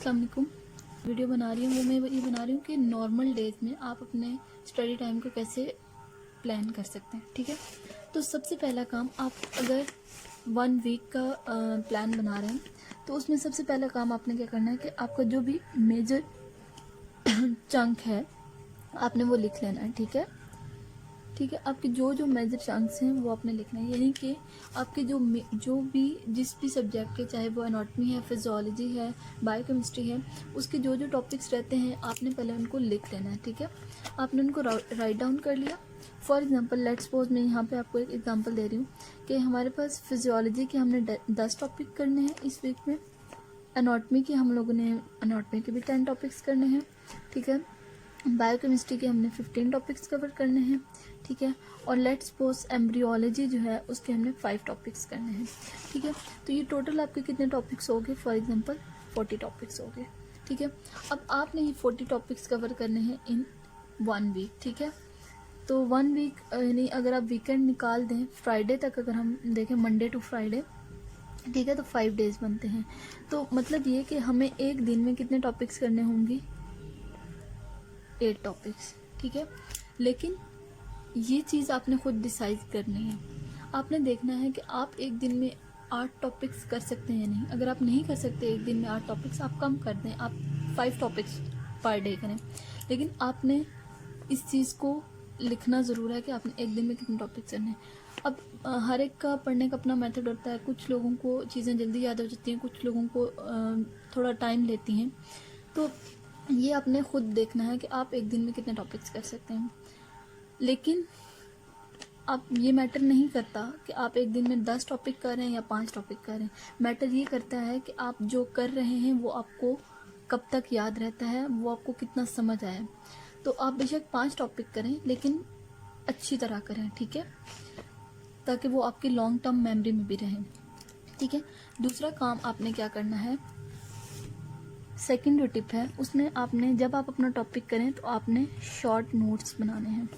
अस्सलाम वालेकुम। वीडियो बना रही हूँ वो मैं ये बना रही हूँ कि नॉर्मल डेज में आप अपने स्टडी टाइम को कैसे प्लान कर सकते हैं। ठीक है, तो सबसे पहला काम, आप अगर 1 वीक का प्लान बना रहे हैं तो उसमें सबसे पहला काम आपने क्या करना है कि आपका जो भी मेजर चंक है आपने वो लिख लेना है। ठीक है, आपके जो मेजर चंक्स हैं वो आपने लिखना है, यानी कि आपके जो भी जिस भी सब्जेक्ट के, चाहे वो एनाटॉमी है, फिजियोलॉजी है, बायोकेमिस्ट्री है, उसके जो टॉपिक्स रहते हैं आपने पहले उनको लिख लेना है। ठीक है, आपने उनको राइट डाउन कर लिया। फॉर एग्जांपल लेट्स सपोज मैं यहाँ पे आपको एक एग्जांपल दे रही हूँ कि हमारे पास फिजियोलॉजी के हमने 10 टॉपिक करने हैं इस वीक में, एनाटॉमी के हम लोगों ने एनाटॉमी के भी 10 टॉपिक्स करने हैं। ठीक है, बायोकेमिस्ट्री के हमने 15 टॉपिक्स कवर करने हैं। ठीक है, और लेट्स सपोज एम्ब्रियोलॉजी जो है उसके हमने 5 टॉपिक्स करने हैं। ठीक है, तो ये टोटल आपके कितने टॉपिक्स हो गए? फॉर एग्जांपल 40 टॉपिक्स हो गए। ठीक है, अब आपने ये 40 टॉपिक्स कवर करने हैं इन 1 वीक। ठीक है, तो 1 वीक यानी अगर आप वीकेंड निकाल दें, फ्राइडे तक अगर हम देखें, मंडे टू फ्राइडे, ठीक है, तो 5 डेज बनते हैं। तो मतलब ये कि हमें एक दिन में कितने टॉपिक्स करने होंगे? 8 टॉपिक्स। ठीक है, लेकिन ये चीज़ आपने खुद डिसाइड करनी है। आपने देखना है कि आप एक दिन में 8 टॉपिक्स कर सकते हैं या नहीं। अगर आप नहीं कर सकते एक दिन में 8 टॉपिक्स, आप कम कर दें, आप 5 टॉपिक्स पर डे करें, लेकिन आपने इस चीज़ को लिखना ज़रूर है कि आपने एक दिन में कितने टॉपिक्स करने हैं। अब हर एक का पढ़ने का अपना मेथड होता है। कुछ लोगों को चीज़ें जल्दी याद हो जाती हैं, कुछ लोगों को थोड़ा टाइम लेती हैं। तो ये आपने खुद देखना है कि आप एक दिन में कितने टॉपिक्स कर सकते हैं। लेकिन आप ये मैटर नहीं करता कि आप एक दिन में 10 टॉपिक कर रहे हैं या 5 टॉपिक कर रहे हैं। मैटर ये करता है कि आप जो कर रहे हैं वो आपको कब तक याद रहता है, वो आपको कितना समझ आया। तो आप बेशक 5 टॉपिक करें लेकिन अच्छी तरह करें। ठीक है, ताकि वो आपकी लॉन्ग टर्म मेमोरी में भी रहें। ठीक है, दूसरा काम आपने क्या करना है, सेकंड जो टिप है उसमें आपने, जब आप अपना टॉपिक करें तो आपने शॉर्ट नोट्स बनाने हैं।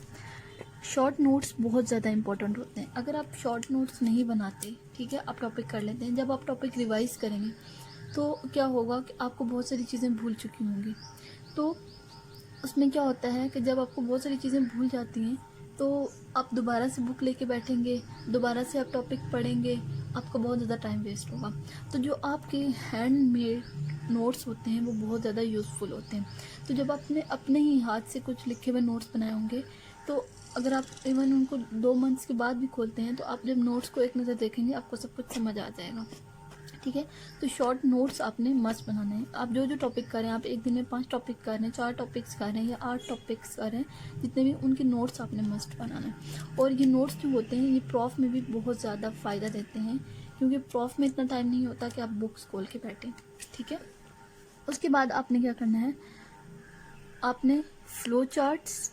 शॉर्ट नोट्स बहुत ज़्यादा इंपॉर्टेंट होते हैं। अगर आप शॉर्ट नोट्स नहीं बनाते, ठीक है, आप टॉपिक कर लेते हैं, जब आप टॉपिक रिवाइज करेंगे तो क्या होगा कि आपको बहुत सारी चीज़ें भूल चुकी होंगी। तो उसमें क्या होता है कि जब आपको बहुत सारी चीज़ें भूल जाती हैं तो आप दोबारा से बुक लेके बैठेंगे, दोबारा से आप टॉपिक पढ़ेंगे, आपका बहुत ज़्यादा टाइम वेस्ट होगा। तो जो आपके हैंडमेड नोट्स होते हैं वो बहुत ज़्यादा यूज़फुल होते हैं। तो जब आपने अपने ही हाथ से कुछ लिखे हुए नोट्स बनाए होंगे, तो अगर आप इवन उनको 2 मंथ्स के बाद भी खोलते हैं तो आप जब नोट्स को एक नज़र देखेंगे आपको सब कुछ समझ आ जाएगा। ठीक है, तो शॉर्ट नोट्स आपने मस्ट बनाने हैं। आप जो टॉपिक कर रहे हैं, आप एक दिन में 5 टॉपिक कर रहे हैं, 4 टॉपिक्स कर रहे हैं या 8 टॉपिक्स कर रहे हैं, जितने भी, उनके नोट्स आपने मस्ट बनाना है। और ये नोट्स जो होते हैं ये प्रॉफ में भी बहुत ज़्यादा फ़ायदा देते हैं, क्योंकि प्रॉफ में इतना टाइम नहीं होता कि आप बुक्स खोल के बैठें। ठीक है, उसके बाद आपने क्या करना है, आपने फ्लो चार्ट्स,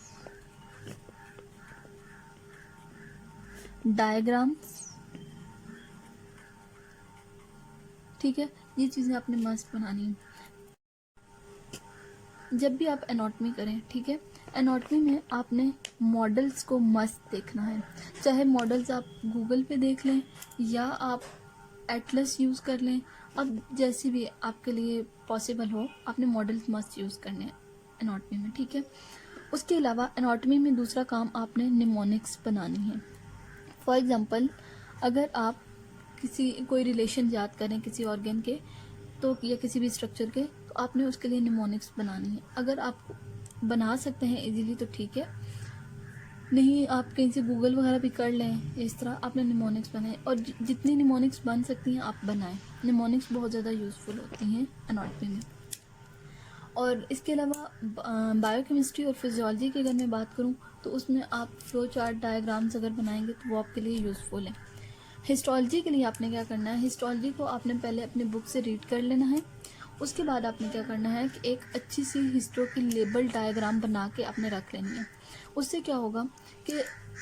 डायग्राम्स, ठीक है, ये चीज़ें आपने मस्त बनानी है जब भी आप एनाटॉमी करें। ठीक है, एनाटॉमी में आपने मॉडल्स को मस्त देखना है। चाहे मॉडल्स आप गूगल पे देख लें या आप एटलस यूज़ कर लें, अब जैसे भी आपके लिए पॉसिबल हो, आपने मॉडल्स मस्त यूज़ करने हैं एनाटॉमी में। ठीक है, उसके अलावा एनाटॉमी में दूसरा काम आपने निमोनिक्स बनानी है। फॉर एग्ज़ाम्पल अगर आप कोई रिलेशन याद करें किसी ऑर्गन के, तो या किसी भी स्ट्रक्चर के, तो आपने उसके लिए निमोनिक्स बनानी है। अगर आप बना सकते हैं इजीली तो ठीक है, नहीं आप कहीं से गूगल वगैरह भी कर लें, इस तरह आपने निमोनिक्स बनाए। और जितनी निमोनिक्स बन सकती हैं आप बनाएं। निमोनिक्स बहुत ज़्यादा यूज़फुल होती हैं एनाटॉमी में। और इसके अलावा बायोकेमिस्ट्री और फिजियोलॉजी की अगर मैं बात करूं तो उसमें आप फ्लो चार्ट, डायग्राम्स अगर बनाएंगे तो वो आपके लिए यूज़फुल है। हिस्टोलॉजी के लिए आपने क्या करना है, हिस्टोलॉजी को आपने पहले अपने बुक से रीड कर लेना है। उसके बाद आपने क्या करना है कि एक अच्छी सी हिस्ट्री की लेबल डायग्राम बना के आपने रख लेनी है। उससे क्या होगा कि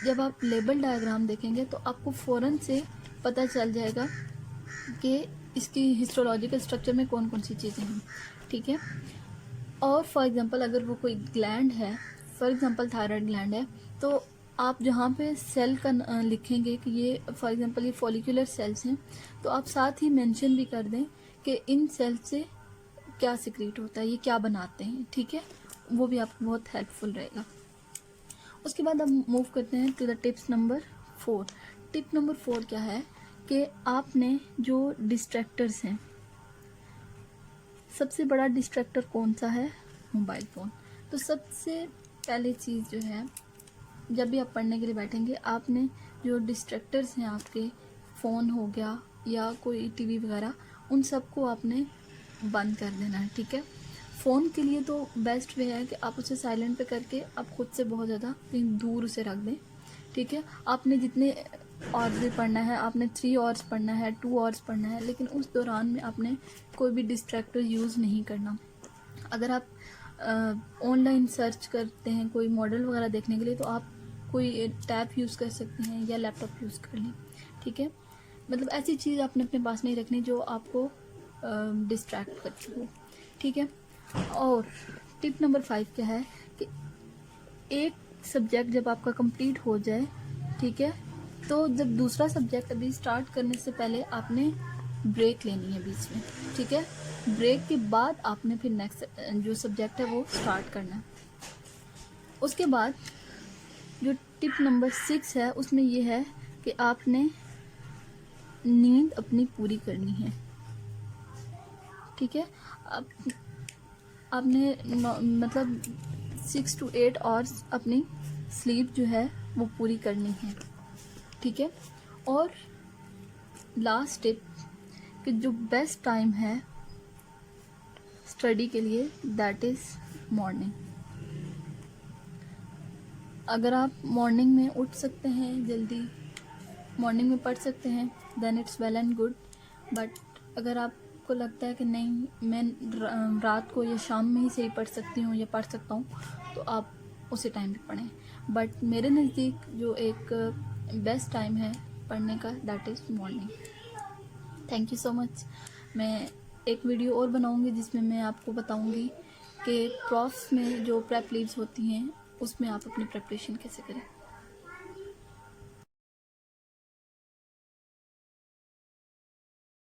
जब आप लेबल डायग्राम देखेंगे तो आपको फ़ौरन से पता चल जाएगा कि इसकी हिस्टोलॉजिकल स्ट्रक्चर में कौन कौन सी चीज़ें हैं। ठीक है, और फॉर एग्जांपल अगर वो कोई ग्लैंड है, फॉर एग्जांपल थायराइड ग्लैंड है, तो आप जहाँ पे सेल का लिखेंगे कि ये फॉर एग्जांपल ये फॉलिकुलर सेल्स हैं, तो आप साथ ही मेंशन भी कर दें कि इन सेल से क्या सीक्रेट होता है, ये क्या बनाते हैं, ठीक है, वो भी आपको बहुत हेल्पफुल रहेगा। उसके बाद हम मूव करते हैं to the tips number 4। Tip number 4 क्या है कि आपने जो डिस्ट्रैक्टर्स हैं, सबसे बड़ा डिस्ट्रैक्टर कौन सा है? Mobile phone. तो सबसे पहली चीज़ जो है, जब भी आप पढ़ने के लिए बैठेंगे, आपने जो डिस्ट्रैक्टर्स हैं आपके, फ़ोन हो गया या कोई टीवी वगैरह, उन सबको आपने बंद कर देना है, ठीक है। फ़ोन के लिए तो बेस्ट वे है कि आप उसे साइलेंट पे करके आप खुद से बहुत ज़्यादा कहीं दूर उसे रख दें, ठीक है। आपने जितने आवर्स भी पढ़ना है, आपने 3 आवर्स पढ़ना है, 2 आवर्स पढ़ना है, लेकिन उस दौरान में आपने कोई भी डिस्ट्रैक्टर यूज़ नहीं करना। अगर आप ऑनलाइन सर्च करते हैं कोई मॉडल वगैरह देखने के लिए, तो आप कोई टैब यूज़ कर सकते हैं या लैपटॉप यूज़ कर लें, ठीक है। मतलब ऐसी चीज़ आपने अपने पास नहीं रखनी जो आपको डिस्ट्रैक्ट करती हो, ठीक है। और टिप नंबर 5 क्या है कि एक सब्जेक्ट जब आपका कंप्लीट हो जाए, ठीक है, तो जब दूसरा सब्जेक्ट अभी स्टार्ट करने से पहले आपने ब्रेक लेनी है बीच में, ठीक है। ब्रेक के बाद आपने फिर नेक्स्ट जो सब्जेक्ट है वो स्टार्ट करना है। उसके बाद जो टिप नंबर 6 है उसमें ये है कि आपने नींद अपनी पूरी करनी है, ठीक है। आपने मतलब 6 to 8 आवर्स अपनी स्लीप जो है वो पूरी करनी है, ठीक है। और लास्ट टिप कि जो बेस्ट टाइम है स्टडी के लिए, दैट इज़ मॉर्निंग। अगर आप मॉर्निंग में उठ सकते हैं, जल्दी मॉर्निंग में पढ़ सकते हैं, then it's well and good. But अगर आपको लगता है कि नहीं, मैं रात को या शाम में ही सही पढ़ सकती हूँ या पढ़ सकता हूँ, तो आप उसी टाइम पे पढ़ें। बट मेरे नज़दीक जो एक बेस्ट टाइम है पढ़ने का, that is morning. Thank you so much. मैं एक वीडियो और बनाऊंगी जिसमें मैं आपको बताऊंगी कि प्रॉफ्स में जो प्रेप लीव्स होती हैं उसमें आप अपनी प्रिपरेशन कैसे करें।